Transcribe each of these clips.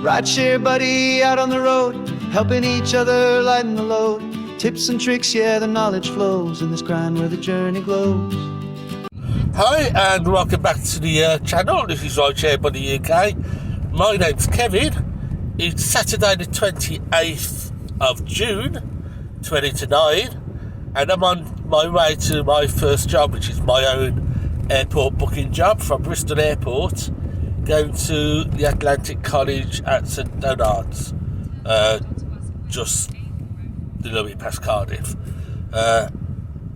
Rideshare buddy out on the road, helping each other lighten the load. Tips and tricks, yeah, the knowledge flows in this grind where the journey glows. Hi and welcome back to the channel. This is Rideshare Buddy UK. My name's Kevin. It's Saturday the 28th of June 2009 and I'm on my way to my first job, which is my own airport booking job from Bristol Airport, going to the Atlantic College at St Donard's, just a little bit past Cardiff.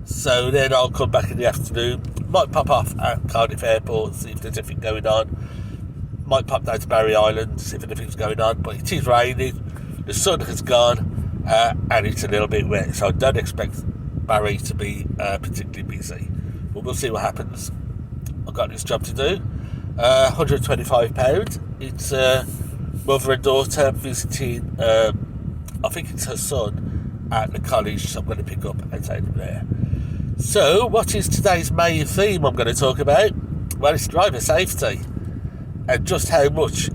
So then I'll come back in the afternoon, might pop off at Cardiff Airport, see if there's anything going on, might pop down to Barry Island, see if anything's going on, but it is raining, the sun has gone, and it's a little bit wet, so I don't expect Barry to be particularly busy, but we'll see what happens. I've got this job to do, £125. It's mother and daughter visiting, I think it's her son at the college, so I'm going to pick up and take them there. So, what is today's main theme I'm going to talk about? Well, it's driver safety and just how much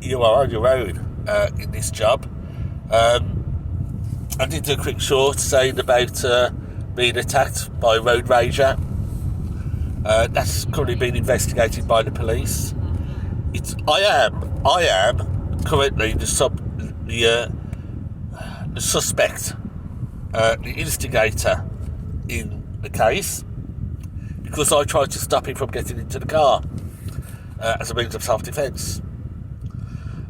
you are on your own in this job. I did do a quick short saying about being attacked by a road rager. That's currently being investigated by the police. I am currently the suspect, the instigator in the case, because I tried to stop him from getting into the car as a means of self-defence.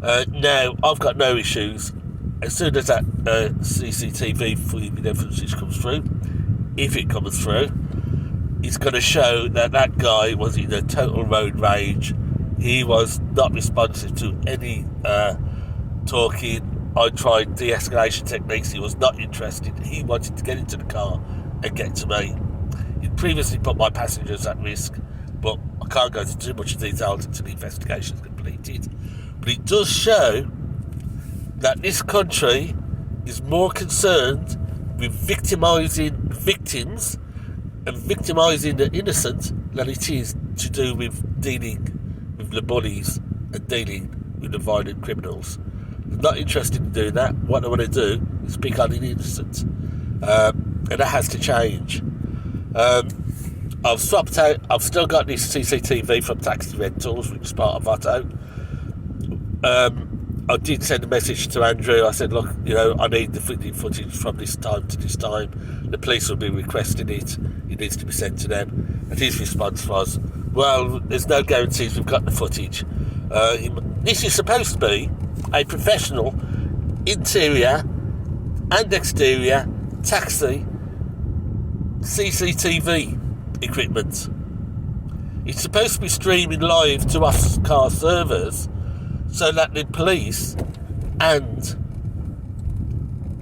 Now, I've got no issues. As soon as that CCTV footage comes through, if it comes through, it's going to show that that guy was in a total road rage. He was not responsive to any talking. I tried de-escalation techniques. He was not interested. He wanted to get into the car and get to me. He previously put my passengers at risk, but I can't go into too much detail until the investigation is completed. But it does show that this country is more concerned with victimising victims and victimising the innocent than it is to do with dealing with the bullies and dealing with the violent criminals. They're not interested in doing that. What they want to do is pick on the innocent. And that has to change. I've swapped out, I've still got this CCTV from Taxi Rentals, which is part of Otto. I did send a message to Andrew. I said, look, I need the footage from this time to this time. The police will be requesting it. It needs to be sent to them. And his response was, well, there's no guarantees we've got the footage. This is supposed to be a professional interior and exterior taxi CCTV equipment. It's supposed to be streaming live to off-car servers so that the police and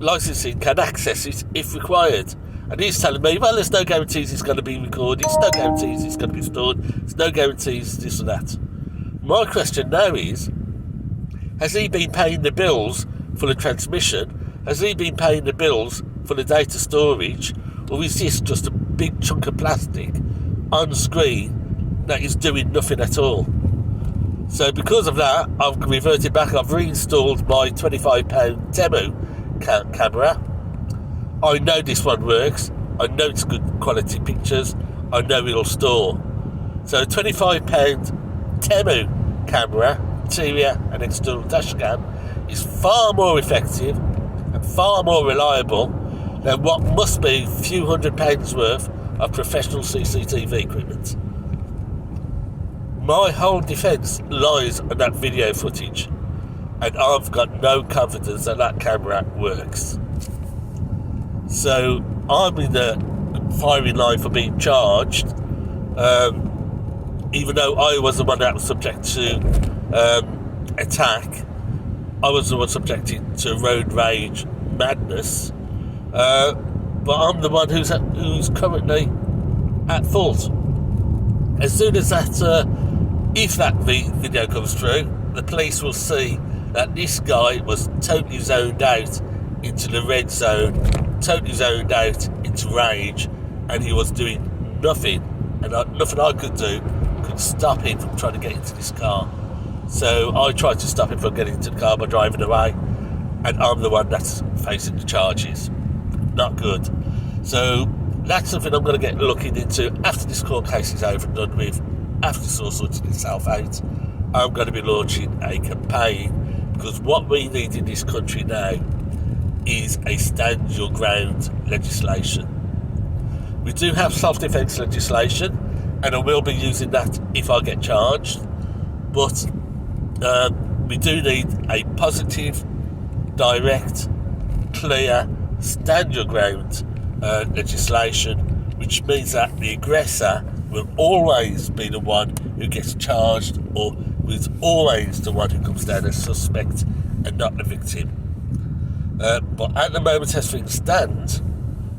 licensing can access it if required. And he's telling me, well, there's no guarantees it's going to be recorded, there's no guarantees it's going to be stored, there's no guarantees this or that. My question now is, has he been paying the bills for the transmission? Has he been paying the bills for the data storage? Or is this just a big chunk of plastic on screen that is doing nothing at all? So because of that, I've reverted back. I've reinstalled my £25 Temu camera. I know this one works. I know it's good quality pictures. I know it'll store. So £25 Temu camera, interior and external dash cam, is far more effective and far more reliable than what must be a few £100s worth of professional CCTV equipment. My whole defence lies on that video footage, and I've got no confidence that that camera works. So I'm in the firing line for being charged, even though I was the one that was subject to attack. I was the one subjected to road rage madness, but I'm the one who's currently at fault. As soon as that, if that video comes through, the police will see that this guy was totally zoned out into the red zone, totally zoned out into rage, and he was doing nothing, and nothing I could do could stop him from trying to get into this car. So I tried to stop him from getting into the car by driving away, and I'm the one that's facing the charges. Not good. So that's something I'm going to get looking into after this court case is over and done with, after it's all sorted itself out. I'm going to be launching a campaign, because what we need in this country now is a stand your ground legislation. We do have self-defence legislation, and I will be using that if I get charged, but we do need a positive, direct, clear, stand your ground legislation, which means that the aggressor will always be the one who gets charged, or is always the one who comes down as suspect and not the victim. But at the moment, as things stand,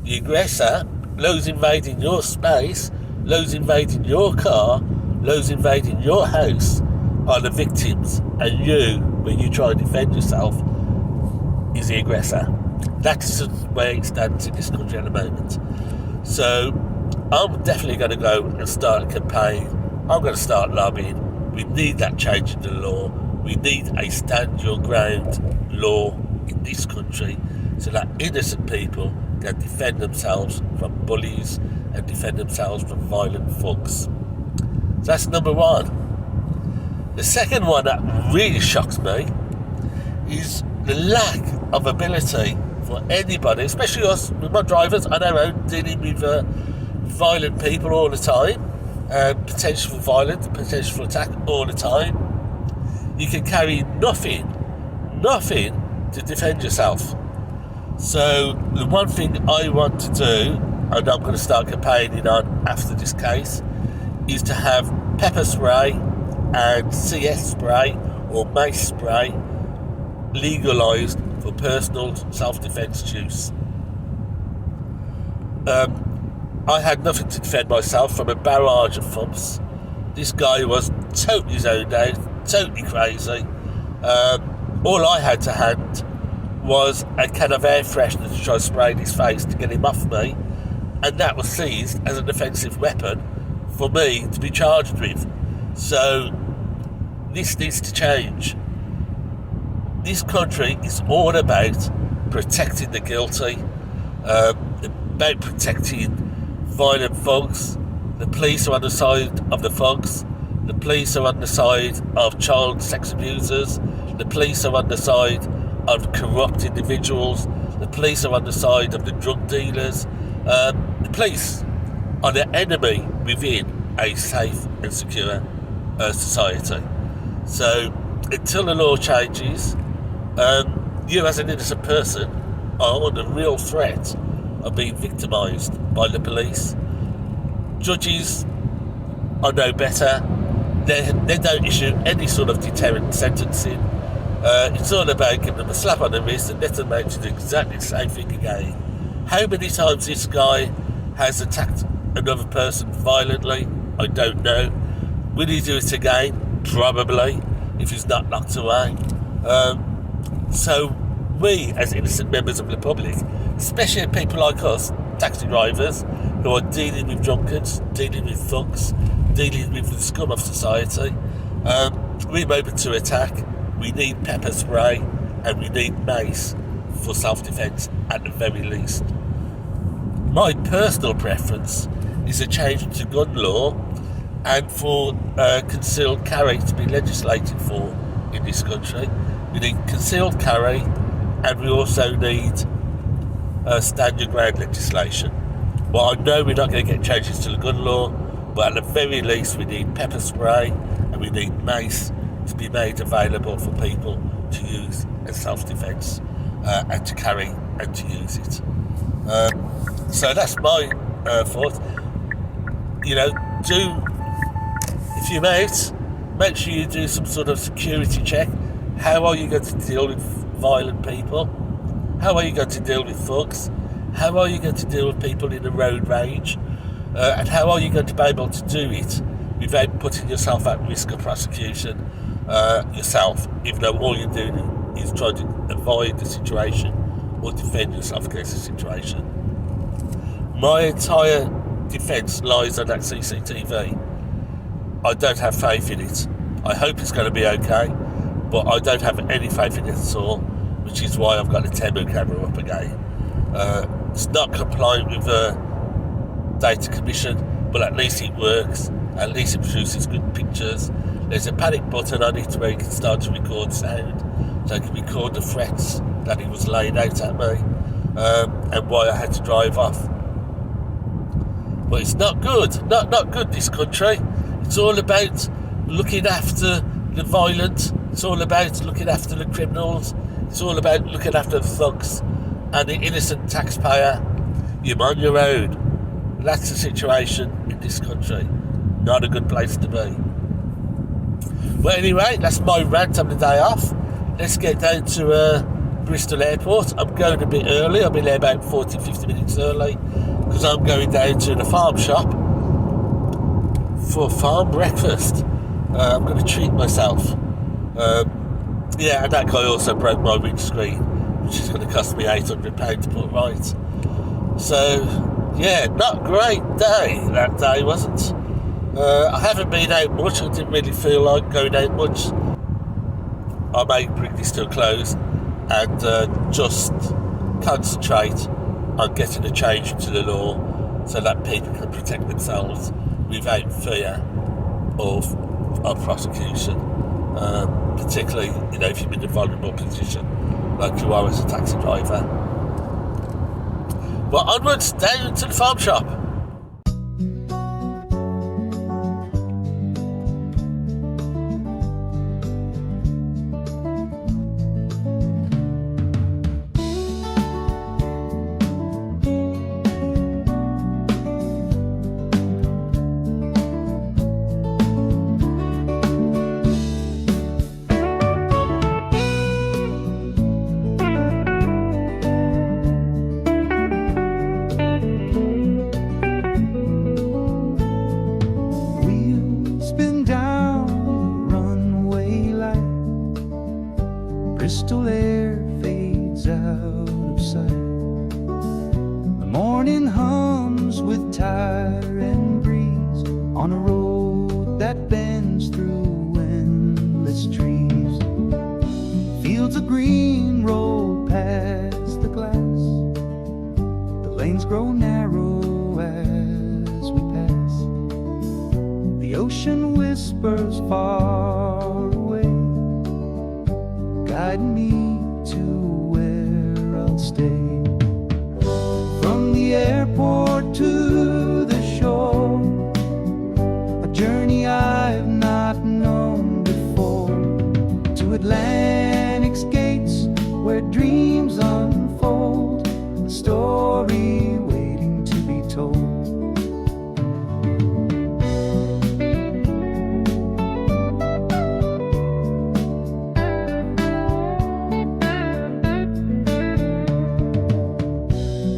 the aggressor, those invading your space, those invading your car, those invading your house, are the victims, and you, when you try and defend yourself, is the aggressor. That's the way it stands in this country at the moment. So I'm definitely going to go and start a campaign. I'm going to start lobbying. We need that change in the law. We need a stand your ground law in this country, so that innocent people can defend themselves from bullies and defend themselves from violent thugs. So that's number one. The second one that really shocks me is the lack of ability for anybody, especially us, with my drivers on our own, dealing with violent people all the time, potential for violence, potential for attack all the time. You can carry nothing to defend yourself. So the one thing I want to do, and I'm going to start campaigning on after this case, is to have pepper spray and CS spray or mace spray legalised for personal self-defence use. I had nothing to defend myself from a barrage of thumps. This guy was totally zoned out, totally crazy. All I had to hand was a can of air freshener to try and spray in his face to get him off me, and that was seized as an offensive weapon for me to be charged with. So this needs to change. This country is all about protecting the guilty, about protecting violent thugs. The police are on the side of the thugs. The police are on the side of child sex abusers. The police are on the side of corrupt individuals. The police are on the side of the drug dealers. The police are the enemy within a safe and secure society. So until the law changes, you as an innocent person are under real threat of being victimised by the police. Judges are no better. They don't issue any sort of deterrent sentencing. It's all about giving them a slap on the wrist and let them out to do exactly the same thing again. How many times this guy has attacked another person violently, I don't know. Will he do it again? Probably, if he's not locked away. So we, as innocent members of the public, especially people like us, taxi drivers, who are dealing with drunkards, dealing with thugs, dealing with the scum of society, we're open to attack. We need pepper spray and we need mace for self-defence at the very least. My personal preference is a change to gun law and for concealed carry to be legislated for in this country. We need concealed carry, and we also need stand your ground legislation. Well, I know we're not going to get changes to the gun law, but at the very least we need pepper spray and we need mace to be made available for people to use as self-defence and to carry and to use it. So that's my thought. If you're out, make sure you do some sort of security check. How are you going to deal with violent people? How are you going to deal with thugs? How are you going to deal with people in a road rage? And how are you going to be able to do it without putting yourself at risk of prosecution yourself, even though all you're doing is trying to avoid the situation or defend yourself against the situation? My entire defence lies on that CCTV. I don't have faith in it. I hope it's going to be okay, but I don't have any faith in it at all, which is why I've got the Temu camera up again. It's not compliant with the data commission, but at least it works. At least it produces good pictures. There's a panic button on it where you can start to record sound, so I can record the threats that he was laying out at me, and why I had to drive off. But it's not good, not good, this country. It's all about looking after the violent, it's all about looking after the criminals, it's all about looking after the thugs, and the innocent taxpayer, you're on your own. That's the situation in this country. Not a good place to be. Well, anyway, that's my rant on the day off. Let's get down to Bristol Airport. I'm going a bit early. I'll be there about 40-50 minutes early, because I'm going down to the farm shop for farm breakfast. I'm going to treat myself. Yeah, and that guy also broke my windscreen, which is going to cost me £800 to put right. So, yeah, not a great day, that day, wasn't. I haven't been out much. I didn't really feel like going out much. I may bring this to a close and just concentrate on getting a change to the law so that people can protect themselves without fear of prosecution, particularly, you know, if you're in a vulnerable position like you are as a taxi driver. But onwards, down to the farm shop. Crystal air fades out of sight. The morning hums with tire and breeze on a road that bends through endless trees. Fields of green roll past the glass. The lanes grow narrow as we pass. The ocean whispers far away, guiding me to where I'll stay. From the airport to the shore, a journey I've not known before. To Atlantic's gates, where dreams unfold, a story waiting to be told.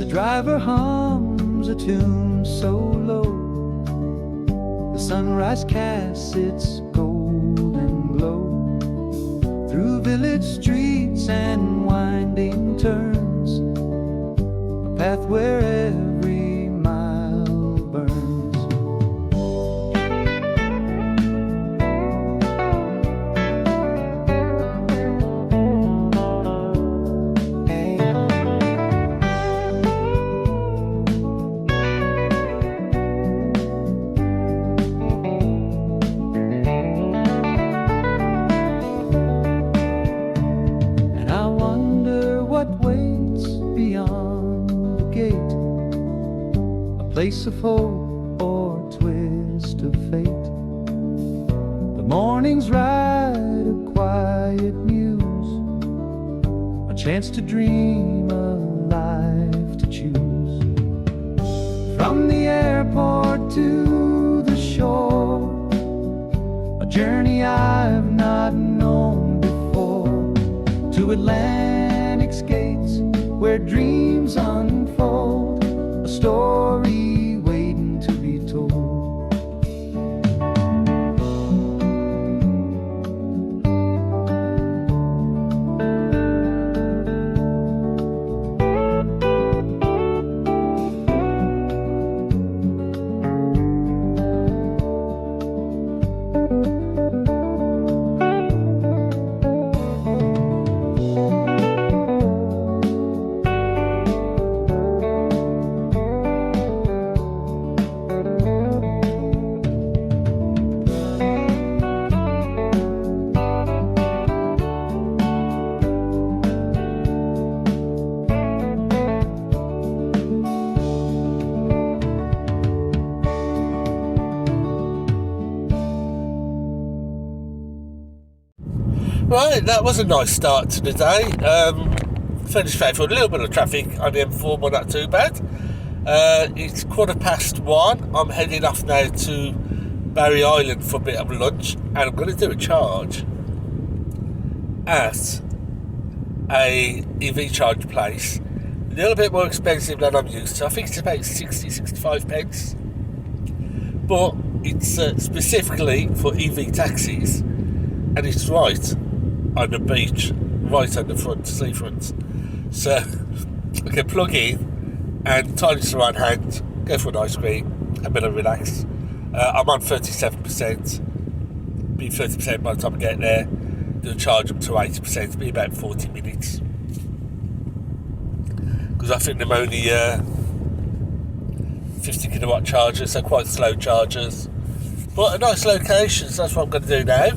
Driver hums a tune so low, the sunrise casts its golden glow through village streets and winding turns, a path where every mile burns. Place of hope or twist of fate. The morning's ride, a quiet muse, a chance to dream, a life to choose. From the airport to the shore, a journey I've not known before. To Atlantic's gates, where dreams unfold, a story waiting to be told. Right, that was a nice start to the day. Fairly straightforward, a little bit of traffic on the M4, but not too bad. It's 1:15. I'm heading off now to Barry Island for a bit of lunch, and I'm going to do a charge at a EV charge place. A little bit more expensive than I'm used to. I think it's about 65 pence. But it's specifically for EV taxis, and it's right on the beach, right on the front, seafront. So I can plug in and tie this around hand, go for an ice cream, a bit of relax. I'm on 37%, be 30% by the time I get there. Do a charge up to 80%, be about 40 minutes. Because I think they're only 50 kilowatt chargers, so quite slow chargers. But a nice location, so that's what I'm going to do now.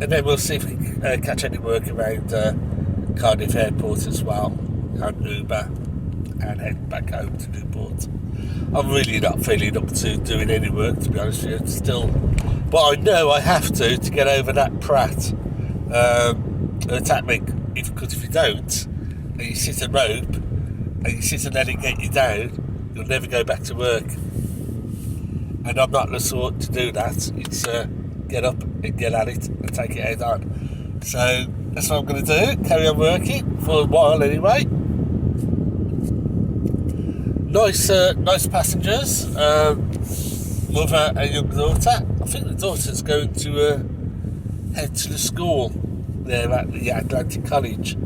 And then we'll see if we can catch any work around Cardiff Airport as well, and Uber, and head back home to Newport. I'm really not feeling up to doing any work, to be honest with you, still. But I know I have to get over that prat attack me. Because if you don't, and you sit and rope, and you sit and let it get you down, you'll never go back to work. And I'm not the sort to do that. It's get up and get at it and take it head on. So that's what I'm going to do, carry on working for a while anyway. Nice passengers, mother and young daughter. I think the daughter's going to head to the school there at the Atlantic College.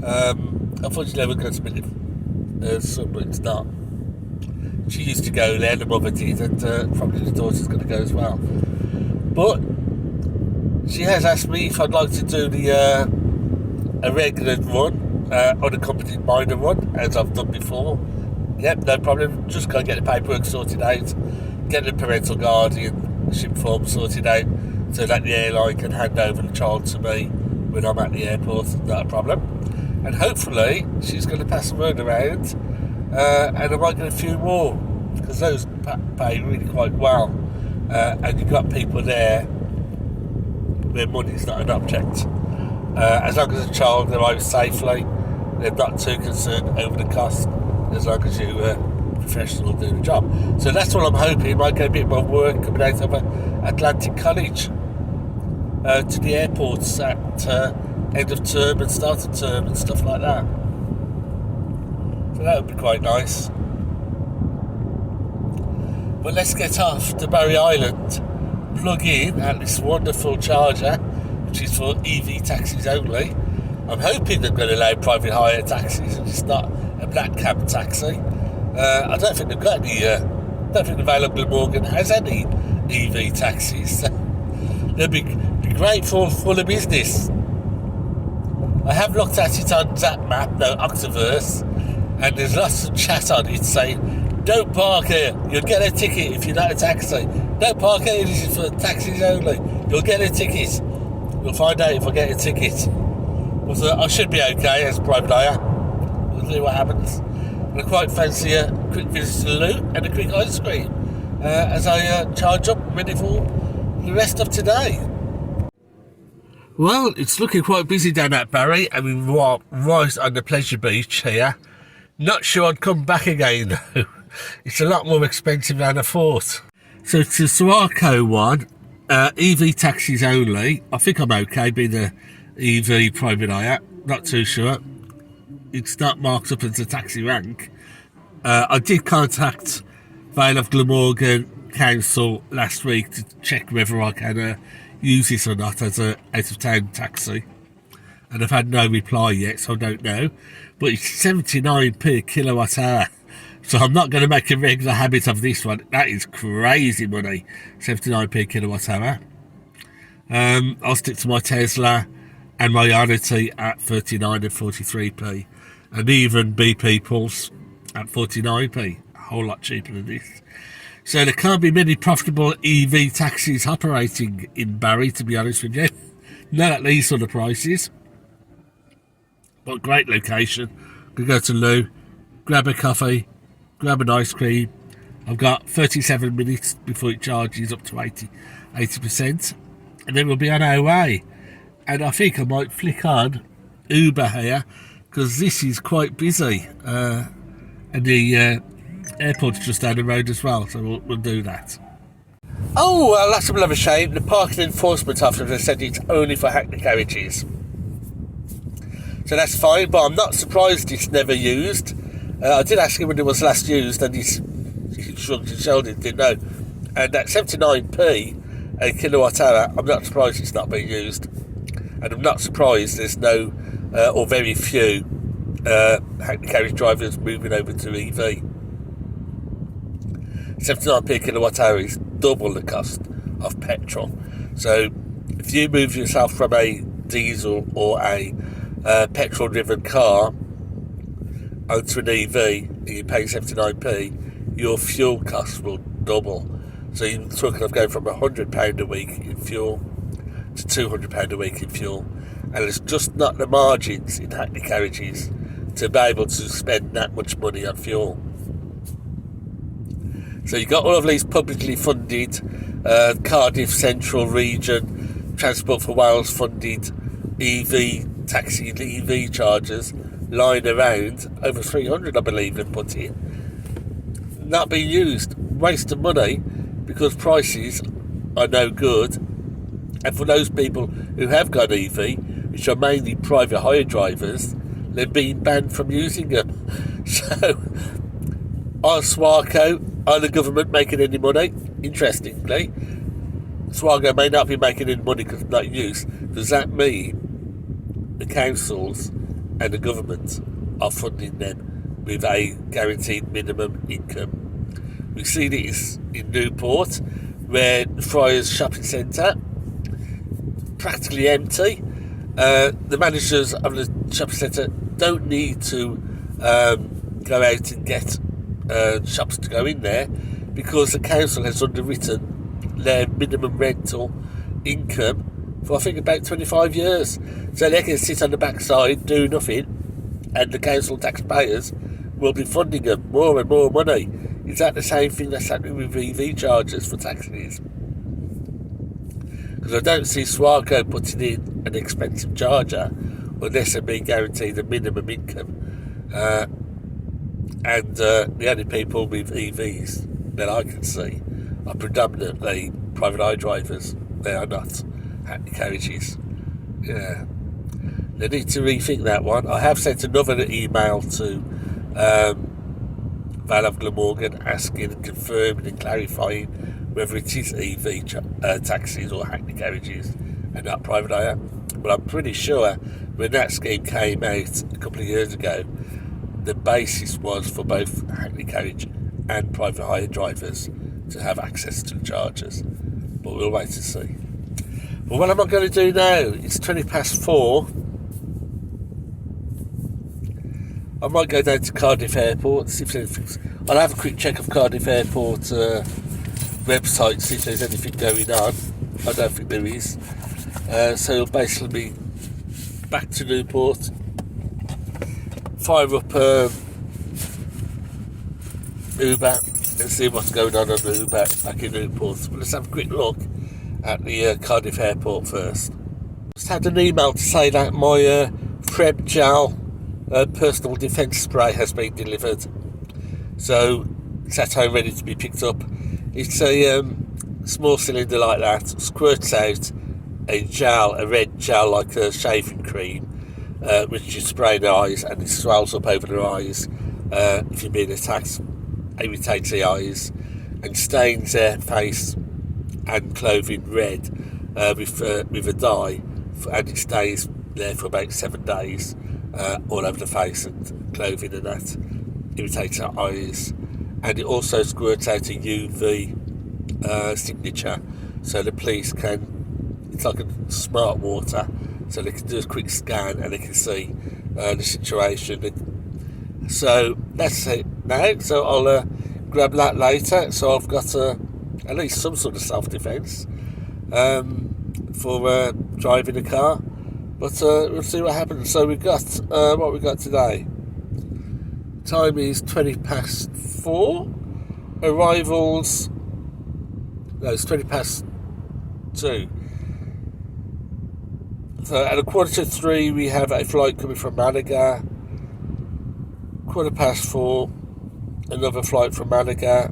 Unfortunately, we're going to meet her son, but it's not. She used to go there, the mother did, and probably the daughter's going to go as well. But she has asked me if I'd like to do a regular run, unaccompanied minor run, as I've done before. Yep, no problem. Just go get the paperwork sorted out, get the parental guardianship form sorted out, so that the airline can hand over the child to me when I'm at the airport. Not a problem. And hopefully she's going to pass the word around, and I might get a few more, because those pay really quite well, and you've got people there where money's not an object. As long as the child arrives safely, they're not too concerned over the cost, as long as you professional do the job. So that's what I'm hoping. Might get a bit more work coming out of Atlantic College to the airports at end of term and start of term and stuff like that. So that would be quite nice. But let's get off to Barry Island, plug in at this wonderful charger, which is for EV taxis only. I'm hoping they're going to allow private hire taxis and it's not a black cab taxi. I don't think they've got any. Don't think the Vale of Glamorgan has any EV taxis. They'll be great for full of business. I have looked at it on ZapMap, no Octaverse, and there's lots of chat on it saying, "Don't park here. You'll get a ticket if you're not a taxi. Don't park here. This is for taxis only. You'll get a ticket. We'll find out if I get a ticket." But I should be okay as private hire. We'll see what happens. And I quite fancy a quick visit to the loo and a quick ice cream as I charge up, ready for the rest of today. Well, it's looking quite busy down at Barry, and we are right on the pleasure beach here. Not sure I'd come back again though. It's a lot more expensive than I thought. So to Suarco one, EV taxis only. I think I'm okay being the EV private hire. Not too sure. It's not marked up as a taxi rank. I did contact Vale of Glamorgan Council last week to check whether I can use this or not as a out-of-town taxi, and I've had no reply yet, so I don't know. But it's 79p kilowatt hour, so I'm not going to make a regular habit of this one. That is crazy money, 79p kilowatt hour. I'll stick to my Tesla and my Ionity at 39 and 43p, and even BP Pulse at 49p, a whole lot cheaper than this. So there can't be many profitable EV taxis operating in Barry, to be honest with you. Not at these sort of prices. But great location. Could go to Lou, grab a coffee, grab an ice cream. I've got 37 minutes before it charges up to 80%. And then we'll be on our way. And I think I might flick on Uber here, because this is quite busy. And the airport's just down the road as well, so we'll do that. Oh, well, that's a bit of a shame. The parking enforcement officer said it's only for Hackney carriages. So that's fine, but I'm not surprised it's never used. I did ask him when it was last used, and he shrugged his shoulders, didn't know. And at 79p a kilowatt hour, I'm not surprised it's not being used. And I'm not surprised there's no, or very few, Hackney carriage drivers moving over to EV. 79p a kilowatt hour is double the cost of petrol. So if you move yourself from a diesel or a petrol driven car onto an EV and you pay 79p, your fuel costs will double. So you're talking of going from £100 a week in fuel to £200 a week in fuel, and it's just not the margins in Hackney carriages to be able to spend that much money on fuel. So you've got all of these publicly funded Cardiff Central Region, Transport for Wales funded EV taxi and EV chargers lying around, over 300 I believe they put in, not being used, waste of money, because prices are no good. And for those people who have got EV, which are mainly private hire drivers, they're being banned from using them. So are Swarco, are the government making any money? Interestingly, Swarco may not be making any money because it's not used. Does that mean the councils and the government are funding them with a guaranteed minimum income? We see this in Newport, where Friars Shopping Centre, practically empty. The managers of the shopping centre don't need to go out and get shops to go in there, because the council has underwritten their minimum rental income for I think about 25 years. So they can sit on the backside, do nothing, and the council taxpayers will be funding them more and more money. Is that the same thing that's happening with EV chargers for taxis? Because I don't see Swarco putting in an expensive charger unless they're being guaranteed a minimum income. And the only people with EVs that I can see are predominantly private hire drivers. They are not Hackney carriages. Yeah, they need to rethink that one. I have sent another email to Val of Glamorgan asking and confirming and clarifying whether it is EV taxis or Hackney carriages and not private hire. But I'm pretty sure when that scheme came out a couple of years ago, the basis was for both Hackney carriage and private hire drivers to have access to the chargers. But we'll wait to see. But what am I going to do now? It's 4:20. I might go down to Cardiff Airport, see if there's anything. I'll have a quick check of Cardiff Airport website, see if there's anything going on. I don't think there is. So it'll basically be back to Newport, fire up Uber and see what's going on Uber back in Newport. But let's have a quick look at the Cardiff Airport first. Just had an email to say that my Farb Gel personal defence spray has been delivered, so it's at home ready to be picked up. It's a small cylinder like that, squirts out a gel, a red gel like a shaving cream, which you spray in the eyes, and it swells up over the eyes if you're being attacked, irritates the eyes and stains their face and clothing red with a dye, and it stays there for about 7 days. All over the face and clothing, and that irritates our eyes. And it also squirts out a UV signature, so the police can, it's like a smart water, so they can do a quick scan and they can see the situation. So that's it now. So I'll grab that later. So I've got at least some sort of self-defence for driving a car. But we'll see what happens. So we've got what we got today. Time is 4:20. Arrivals. No, it's 2:20. So at 2:45 we have a flight coming from Malaga. 4:15, another flight from Malaga.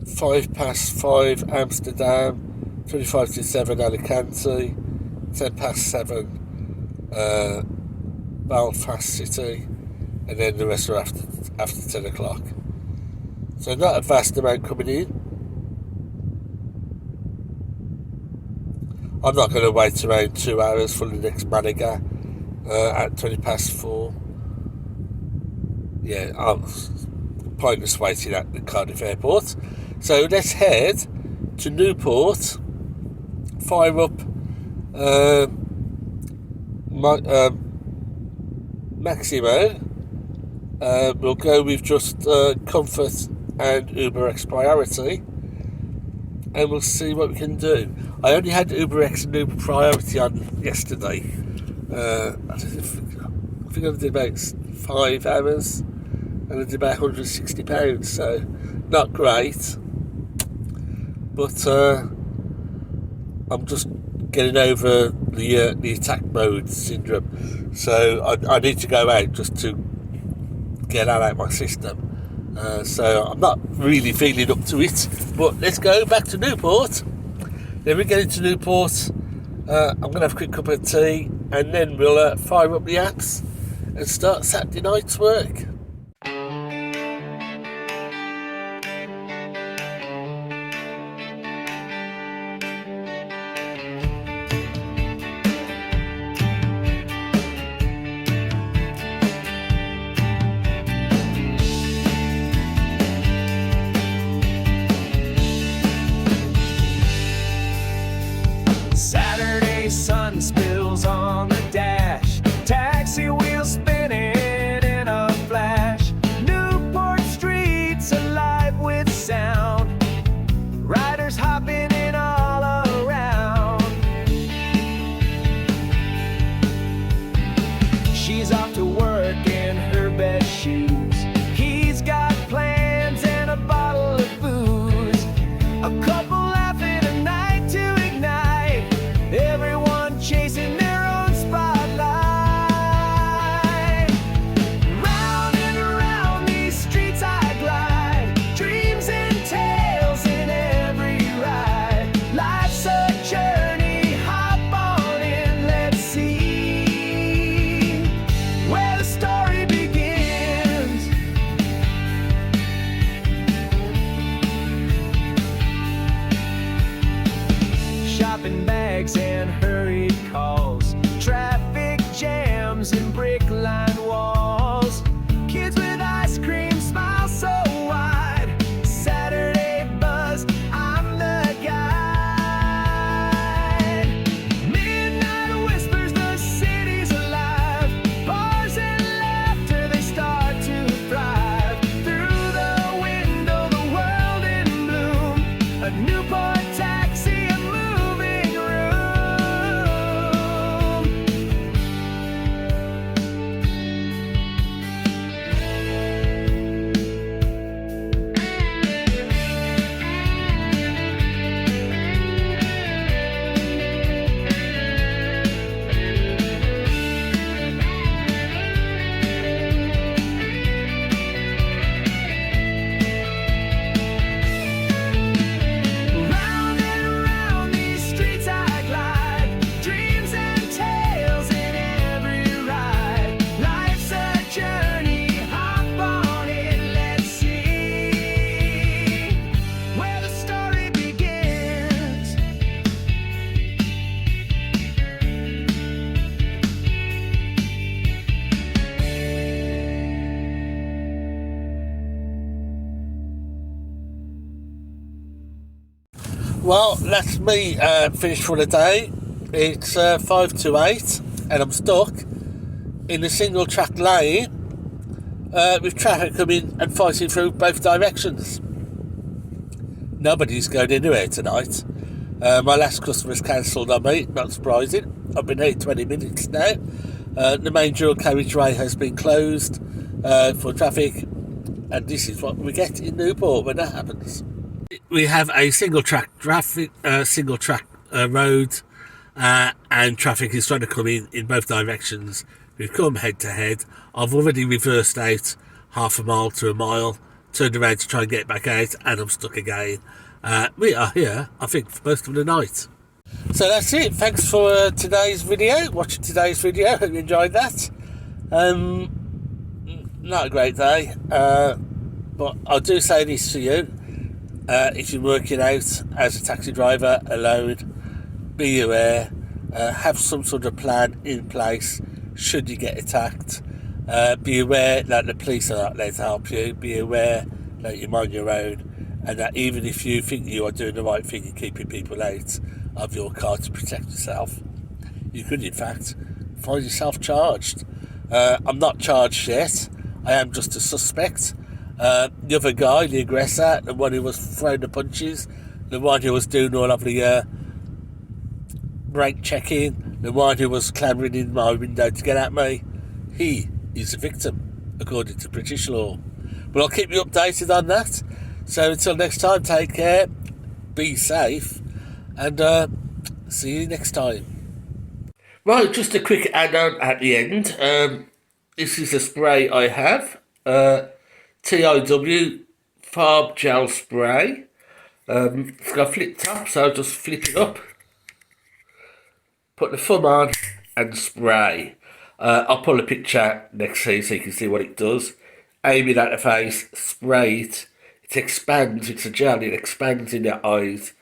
5:05 Amsterdam. 7 Alicante. 7:10 Belfast City, and then the rest are after 10 o'clock. So not a vast amount coming in. I'm not going to wait around 2 hours for the next Malaga at 4:20. Yeah, I'm pointless waiting at the Cardiff airport. So let's head to Newport, fire up Maximo. We'll go with just Comfort and UberX Priority, and we'll see what we can do. I only had UberX and Uber Priority on yesterday. I think I did about 5 hours, and I did about £160, so not great. But I'm just getting over the attack mode syndrome, so I need to go out just to get that out of my system. So I'm not really feeling up to it, but let's go back to Newport. Then we get into Newport. I'm going to have a quick cup of tea, and then we'll fire up the apps and start Saturday night's work. Saturday sun spills on the dash, taxi wheels spinning in a flash. Newport streets alive with sound, riders hopping in all around. She's off to work in her best shoes. He's got plans and a bottle of booze. A couple laughing, a night to ignite. Everyone chasing their own spotlight. Round and around these streets I glide, dreams and tales in every ride. Life's a journey, hop on in, let's see where the story begins. Shopping bags and hurried calls, traffic jams and brick-lined walls. Kids with ice cream smile so wide. Saturday buzz, I'm the guide. Midnight whispers, the city's alive. Bars and laughter, they start to thrive. Through the window, the world in bloom. A Newport taxi, a moving room. Round and around these streets I glide, dreams and tales in every ride. Life's a journey, hop on it, let's see where the story begins. Well, that's me finished for the day. It's 5 to 8, and I'm stuck in a single track lane with traffic coming and fighting through both directions. Nobody's going anywhere tonight. My last customer's cancelled on me, not surprising. I've been here 20 minutes now. The main dual carriageway has been closed for traffic, and this is what we get in Newport when that happens. We have a single track traffic, road, and traffic is trying to come in both directions. We've come head to head. I've already reversed out half a mile to a mile, turned around to try and get back out, and I'm stuck again. We are here, I think, for most of the night. So that's it. Thanks for today's video. Watching today's video. Hope you enjoyed that. Not a great day, but I do say this to you. If you're working out as a taxi driver alone, be aware. Have some sort of plan in place should you get attacked. Be aware that the police are not there to help you. Be aware that you're on your own, and that even if you think you are doing the right thing in keeping people out of your car to protect yourself, you could in fact find yourself charged. I'm not charged yet. I am just a suspect. The other guy, the aggressor, the one who was throwing the punches, the one who was doing all of the brake checking, the one who was clambering in my window to get at me, he is a victim, according to British law. But I'll keep you updated on that. So until next time, take care, be safe, and see you next time. Right, just a quick add-on at the end. This is a spray I have, TIW Farb Gel spray. It's got a flip top, so I'll just flip it up, put the thumb on, and spray. I'll pull a picture next to you so you can see what it does. Aim it at the face, spray it. It expands, it's a gel, it expands in the eyes,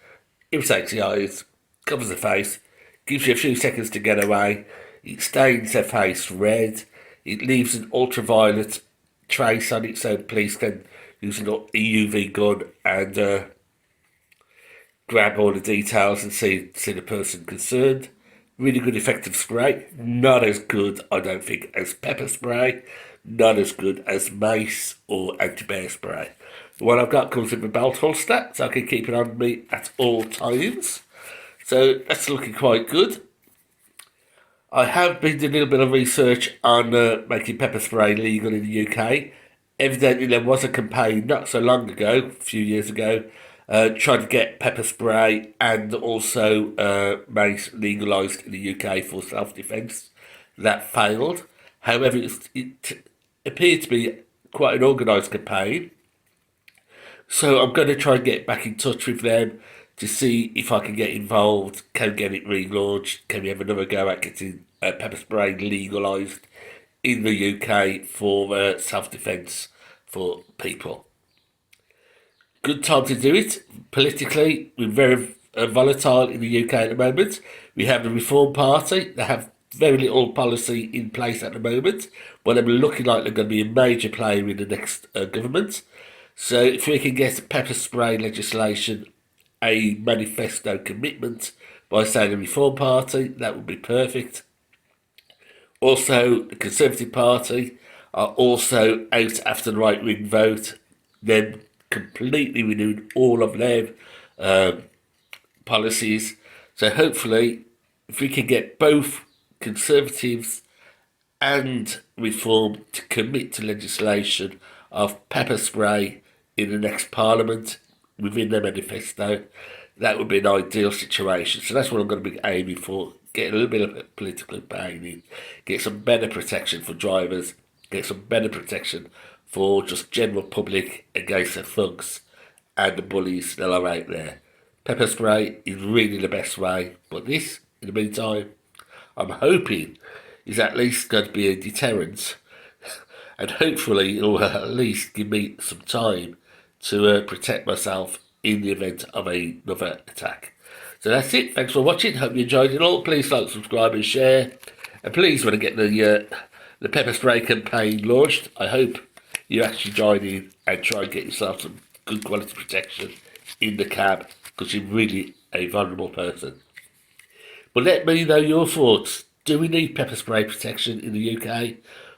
irritates the eyes, covers the face, gives you a few seconds to get away. It stains the face red. It leaves an ultraviolet trace on it, so the police can use an UV gun and grab all the details and see the person concerned. Really good effective spray. Not as good, I don't think, as pepper spray. Not as good as mace or anti-bear spray. The one I've got comes with a belt holster, so I can keep it on me at all times. So that's looking quite good. I have been doing a little bit of research on making pepper spray legal in the UK. Evidently there was a campaign not so long ago, a few years ago, trying to get pepper spray and also mace legalised in the UK for self-defence. That failed. However, it appeared to be quite an organised campaign. So I'm going to try and get back in touch with them to see if I can get involved, can get it relaunched, can we have another go at getting pepper spray legalised in the UK for self-defence for people. Good time to do it. Politically, we're very volatile in the UK at the moment. We have the Reform Party. They have very little policy in place at the moment, but they're looking like they're going to be a major player in the next government. So if we can get pepper spray legislation a manifesto commitment by, say, the Reform Party, that would be perfect. Also, the Conservative Party are also out after the right-wing vote. Then completely renewed all of their policies. So hopefully, if we can get both Conservatives and Reform to commit to legislation of pepper spray in the next Parliament within their manifesto, that would be an ideal situation. So that's what I'm going to be aiming for. Get a little bit of political pain in, get some better protection for drivers, get some better protection for just general public against the thugs and the bullies that are out there. Pepper spray is really the best way, but this, in the meantime, I'm hoping is at least going to be a deterrent, and hopefully it will at least give me some time to protect myself in the event of another attack. So that's it. Thanks for watching. Hope you enjoyed it all. Please like, subscribe and share. And please, when I get the pepper spray campaign launched, I hope you actually join in and try and get yourself some good quality protection in the cab, because you're really a vulnerable person. But let me know your thoughts. Do we need pepper spray protection in the UK?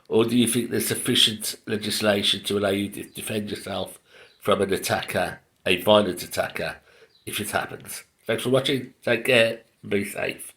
Or do you think there's sufficient legislation to allow you to defend yourself from an attacker, a violent attacker, if it happens? Thanks for watching. Take care. Be safe.